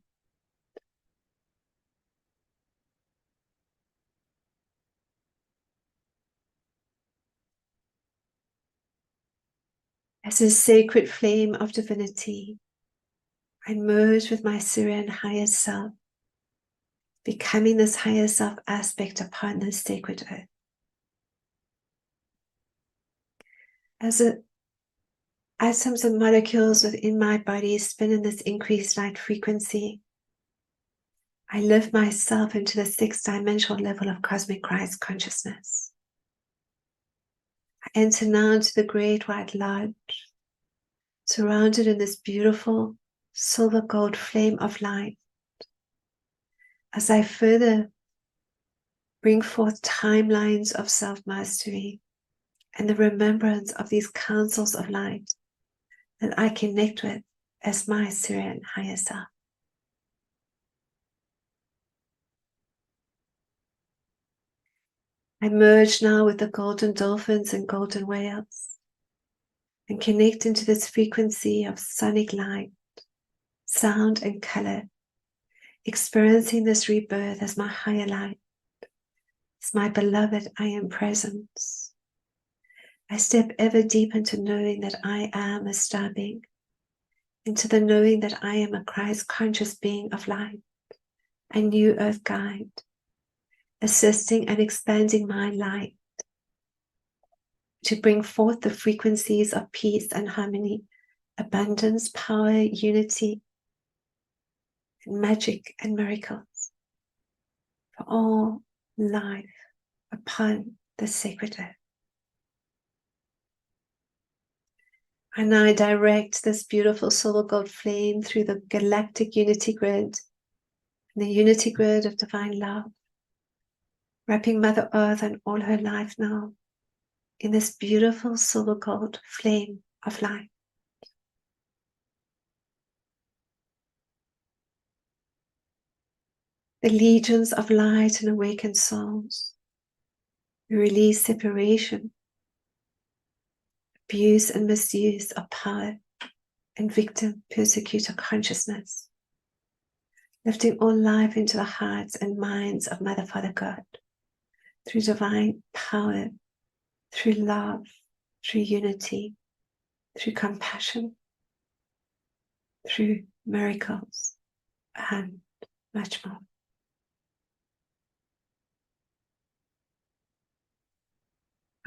As a sacred flame of divinity, I merge with my Syrian higher self, becoming this higher self aspect upon this sacred earth. As atoms and molecules within my body spin in this increased light frequency, I lift myself into the 6th dimensional level of cosmic Christ consciousness. I enter now into the Great White Lodge, surrounded in this beautiful silver gold flame of light, as I further bring forth timelines of self-mastery and the remembrance of these councils of light that I connect with as my Syrian higher self. I merge now with the golden dolphins and golden whales and connect into this frequency of sonic light, sound, and color, experiencing this rebirth as my higher light, as my beloved I am presence. I step ever deeper into knowing that I am a star being, into the knowing that I am a Christ conscious being of light, a new earth guide, assisting and expanding my light to bring forth the frequencies of peace and harmony, abundance, power, unity, and magic and miracles for all life upon the sacred earth. And I direct this beautiful silver gold flame through the galactic unity grid, the unity grid of divine love, wrapping Mother Earth and all her life now in this beautiful silver gold flame of light. The legions of light and awakened souls, we release separation, abuse and misuse of power, and victim persecutor consciousness, lifting all life into the hearts and minds of Mother, Father, God, through divine power, through love, through unity, through compassion, through miracles, and much more.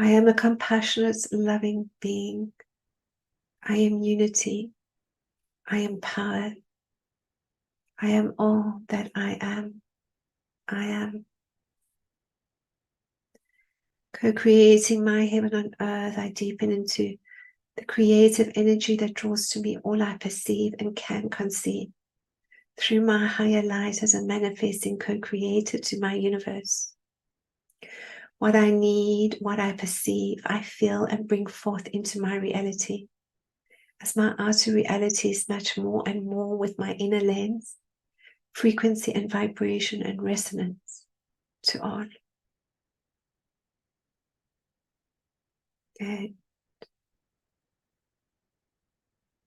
I am a compassionate, loving being. I am unity. I am power. I am all that I am. I am. Co-creating my heaven on earth, I deepen into the creative energy that draws to me all I perceive and can conceive through my higher light as a manifesting co-creator to my universe. What I need, what I perceive, I feel and bring forth into my reality as my outer realities match more and more with my inner lens, frequency and vibration and resonance to all. Good.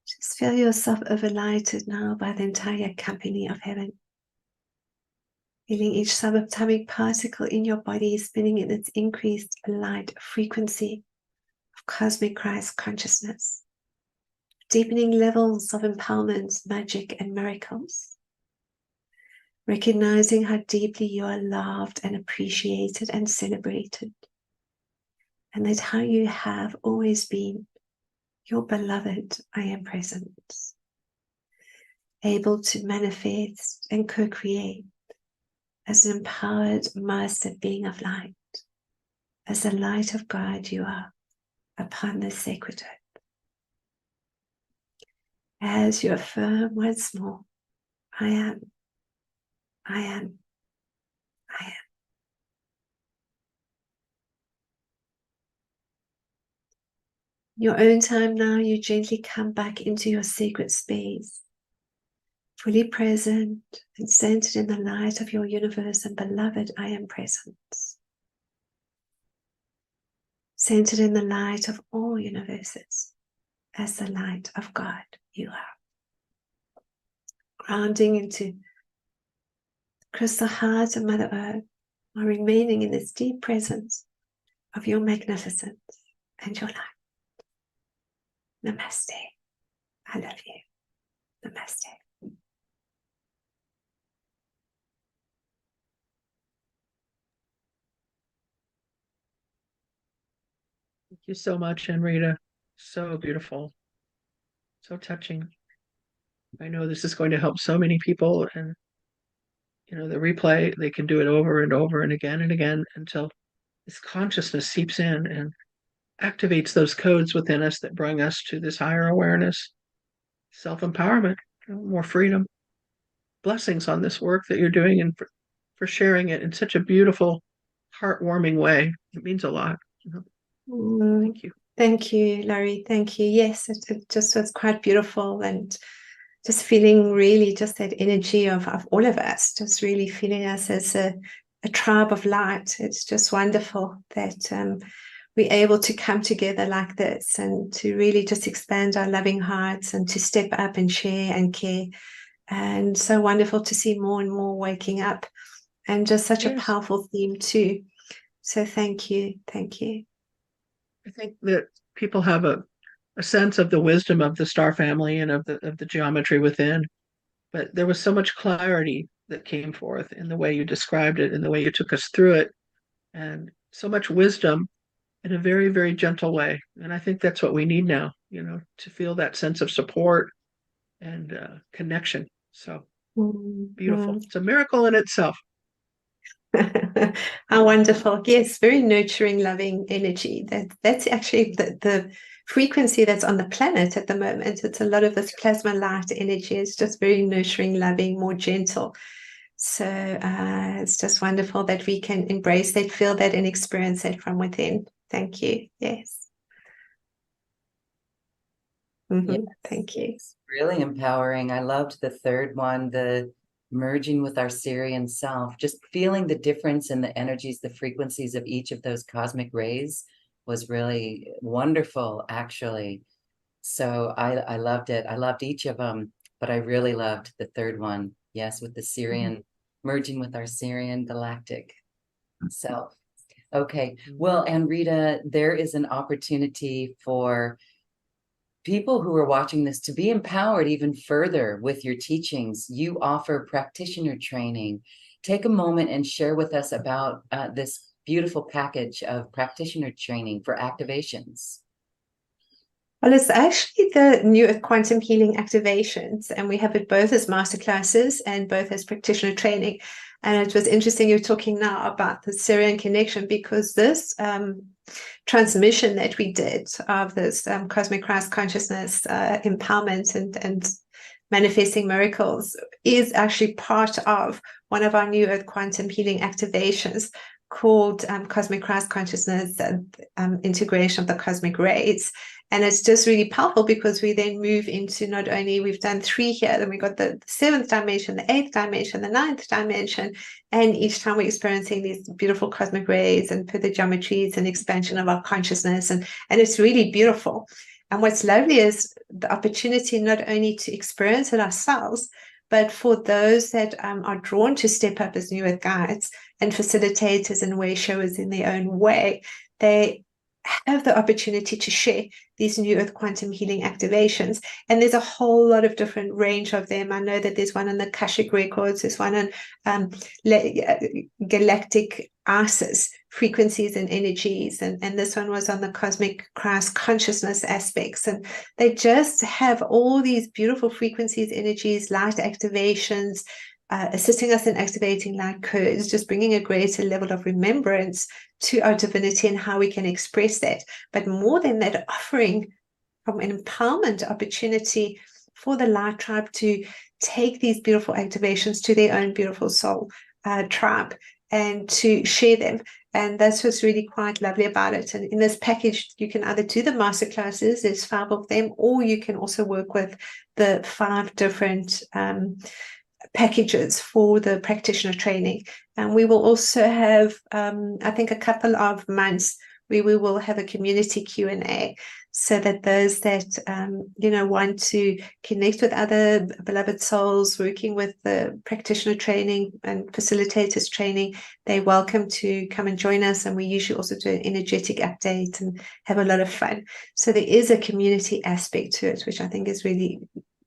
Just feel yourself overlighted now by the entire company of heaven. Feeling each subatomic particle in your body spinning in its increased light frequency of cosmic Christ consciousness, deepening levels of empowerment, magic, and miracles. Recognizing how deeply you are loved and appreciated and celebrated, and that how you have always been your beloved I am presence, able to manifest and co-create as an empowered master being of light, as the light of God you are upon this sacred earth. As you affirm once more, I am, I am, I am. Your own time now, you gently come back into your sacred space, fully present and centered in the light of your universe and beloved I am presence. Centered in the light of all universes as the light of God you are. Grounding into crystal heart of Mother Earth while remaining in this deep presence of your magnificence and your light. Namaste. I love you. Namaste. Thank you so much, Anrita. So beautiful, so touching. I know this is going to help so many people, and the replay, they can do it over and over and again until this consciousness seeps in and activates those codes within us that bring us to this higher awareness, self-empowerment, more freedom. Blessings on this work that you're doing, and for sharing it in such a beautiful, heartwarming way. It means a lot. Thank you. Thank you, Laurie. Thank you. Yes, it just was quite beautiful, and just feeling really just that energy of all of us, just really feeling us as a tribe of light. It's just wonderful that we're able to come together like this and to really just expand our loving hearts and to step up and share and care. And so wonderful to see more and more waking up, and just such a powerful theme too. So thank you. Thank you. I think that people have a sense of the wisdom of the star family and of the geometry within, but there was so much clarity that came forth in the way you described it, in the way you took us through it, and so much wisdom in a very, very gentle way. And I think that's what we need now, to feel that sense of support and connection. So beautiful. It's a miracle in itself. How wonderful. Yes, very nurturing, loving energy. That's actually the frequency that's on the planet at the moment. It's a lot of this plasma light energy. It's just very nurturing, loving, more gentle. So it's just wonderful that we can embrace that, feel that, and experience that from within. Thank you. Yes. Yes. Thank you. It's really empowering. I loved the third one, the merging with our Syrian self, just feeling the difference in the energies, the frequencies of each of those cosmic rays was really wonderful, actually. So I loved it. I loved each of them, but I really loved the third one. Yes, with the Syrian, merging with our Syrian galactic self. Okay. Well, Anrita, there is an opportunity for people who are watching this to be empowered even further with your teachings. You offer practitioner training. Take a moment and share with us about this beautiful package of practitioner training for activations. Well, it's actually the new quantum healing activations, and we have it both as masterclasses and both as practitioner training. And it was interesting you're talking now about the Syrian connection, because this transmission that we did of this cosmic Christ consciousness empowerment and manifesting miracles is actually part of one of our new Earth quantum healing activations called Cosmic Christ Consciousness Integration of the Cosmic Rays. And it's just really powerful because we then move into, not only we've done 3 here, then we got the 7th dimension, the 8th dimension, the 9th dimension. And each time we're experiencing these beautiful cosmic rays and further geometries and expansion of our consciousness. And it's really beautiful. And what's lovely is the opportunity not only to experience it ourselves, but for those that are drawn to step up as new Earth guides and facilitators and way showers in their own way, they have the opportunity to share these new Earth quantum healing activations. And there's a whole lot of different range of them. I know that there's one on the Akashic records, there's one on galactic ISIS frequencies and energies, and this one was on the cosmic Christ consciousness aspects. And they just have all these beautiful frequencies, energies, light activations, assisting us in activating light codes, just bringing a greater level of remembrance to our divinity and how we can express that. But more than that, offering from an empowerment opportunity for the light tribe to take these beautiful activations to their own beautiful soul tribe and to share them. And that's what's really quite lovely about it. And in this package, you can either do the masterclasses, there's 5 of them, or you can also work with the 5 different packages for the practitioner training. And we will also have, I think, a couple of months where we will have a community Q&A, so that those that want to connect with other beloved souls working with the practitioner training and facilitators training, they're welcome to come and join us. And we usually also do an energetic update and have a lot of fun. So there is a community aspect to it, which I think is really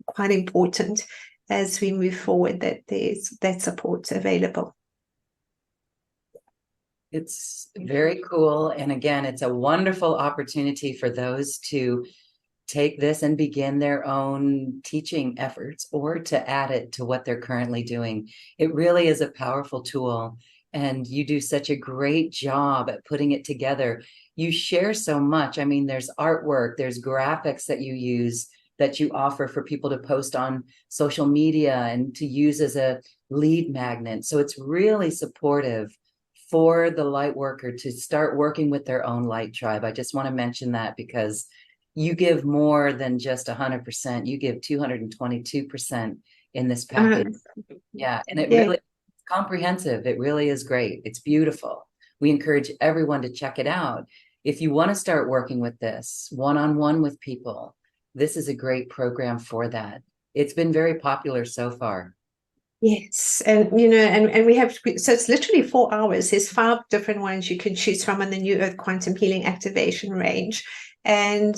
quite important as we move forward, that there's that support available. It's very cool. And again, it's a wonderful opportunity for those to take this and begin their own teaching efforts, or to add it to what they're currently doing. It really is a powerful tool. And you do such a great job at putting it together. You share so much. I mean, there's artwork, there's graphics that you use, that you offer for people to post on social media and to use as a lead magnet. So it's really supportive for the light worker to start working with their own light tribe. I just want to mention that because you give more than just 100%. You give 222% in this package. Yeah, and it really comprehensive. It really is great. It's beautiful. We encourage everyone to check it out. If you want to start working with this one-on-one with people, this is a great program for that. It's been very popular so far. Yes, and and we have, so it's literally 4 hours. There's 5 different ones you can choose from on the New Earth Quantum Healing Activation range. And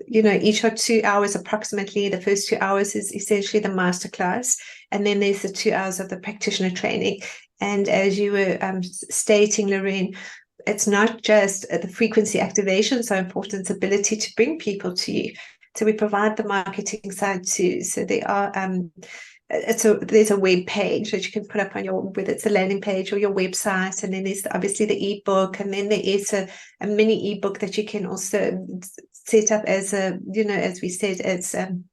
each are 2 hours approximately. The first 2 hours is essentially the masterclass, and then there's the 2 hours of the practitioner training. And as you were stating, Lorraine, it's not just the frequency activation so important, it's ability to bring people to you. So we provide the marketing side too. So they are there's a web page that you can put up on your, whether it's a landing page or your website, and then there's obviously the ebook, and then there is a mini ebook that you can also set up as a, as we said, it's the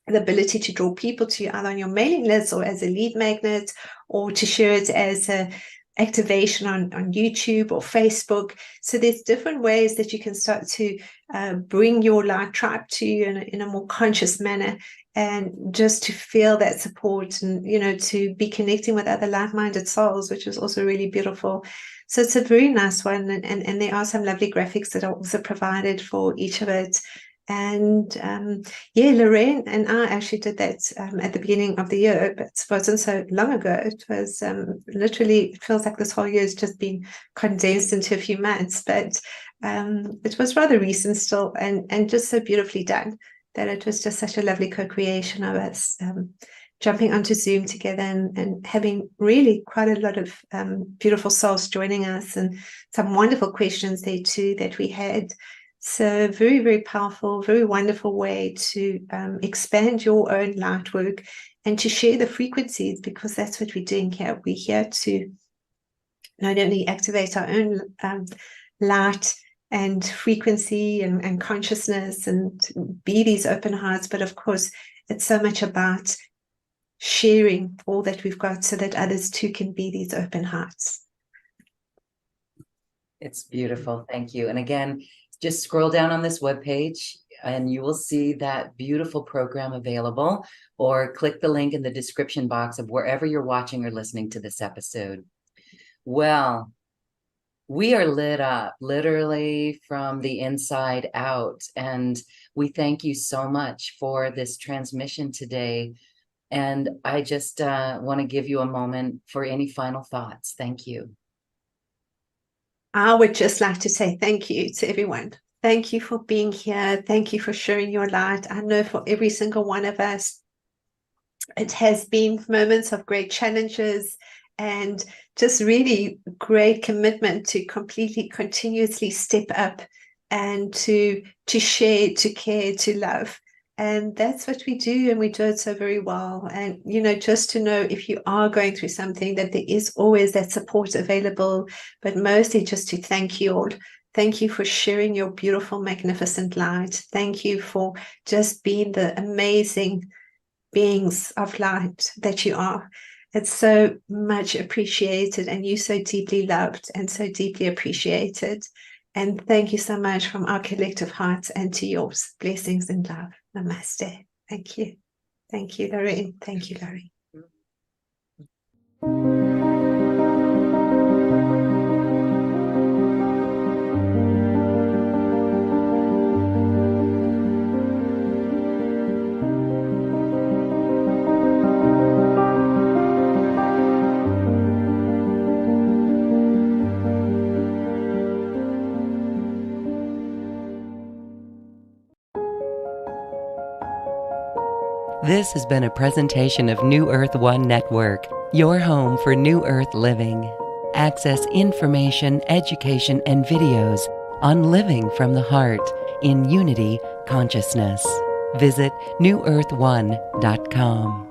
ability to draw people to you either on your mailing list or as a lead magnet, or to share it as a activation on YouTube or Facebook. So there's different ways that you can start to bring your light tribe to you in a more conscious manner, and just to feel that support, and to be connecting with other like-minded souls, which is also really beautiful. So it's a very nice one, and there are some lovely graphics that are also provided for each of it. And Lorraine and I actually did that at the beginning of the year, but it wasn't so long ago. It was literally, it feels like this whole year has just been condensed into a few months, but it was rather recent still, and just so beautifully done, that it was just such a lovely co-creation of us jumping onto Zoom together, and having really quite a lot of beautiful souls joining us, and some wonderful questions there too that we had. So very, very powerful, very wonderful way to expand your own light work and to share the frequencies, because that's what we're doing here. We're here to not only activate our own light and frequency and consciousness, and be these open hearts, but of course, it's so much about sharing all that we've got so that others too can be these open hearts. It's beautiful. Thank you. And again, just scroll down on this webpage and you will see that beautiful program available, or click the link in the description box of wherever you're watching or listening to this episode. Well, we are lit up literally from the inside out, and we thank you so much for this transmission today. And I just want to give you a moment for any final thoughts. Thank you. I would just like to say thank you to everyone. Thank you for being here. Thank you for sharing your light. I know for every single one of us, it has been moments of great challenges and just really great commitment to completely, continuously step up and to share, to care, to love. And that's what we do, and we do it so very well. And, just to know, if you are going through something, that there is always that support available, but mostly just to thank you all. Thank you for sharing your beautiful, magnificent light. Thank you for just being the amazing beings of light that you are. It's so much appreciated, and you so deeply loved and so deeply appreciated. And thank you so much from our collective hearts and to yours. Blessings and love. Namaste. Thank you. Thank you, Lorraine. Thank you, Lorraine. This has been a presentation of New Earth One Network, your home for New Earth living. Access information, education, and videos on living from the heart in unity consciousness. Visit newearth1.com.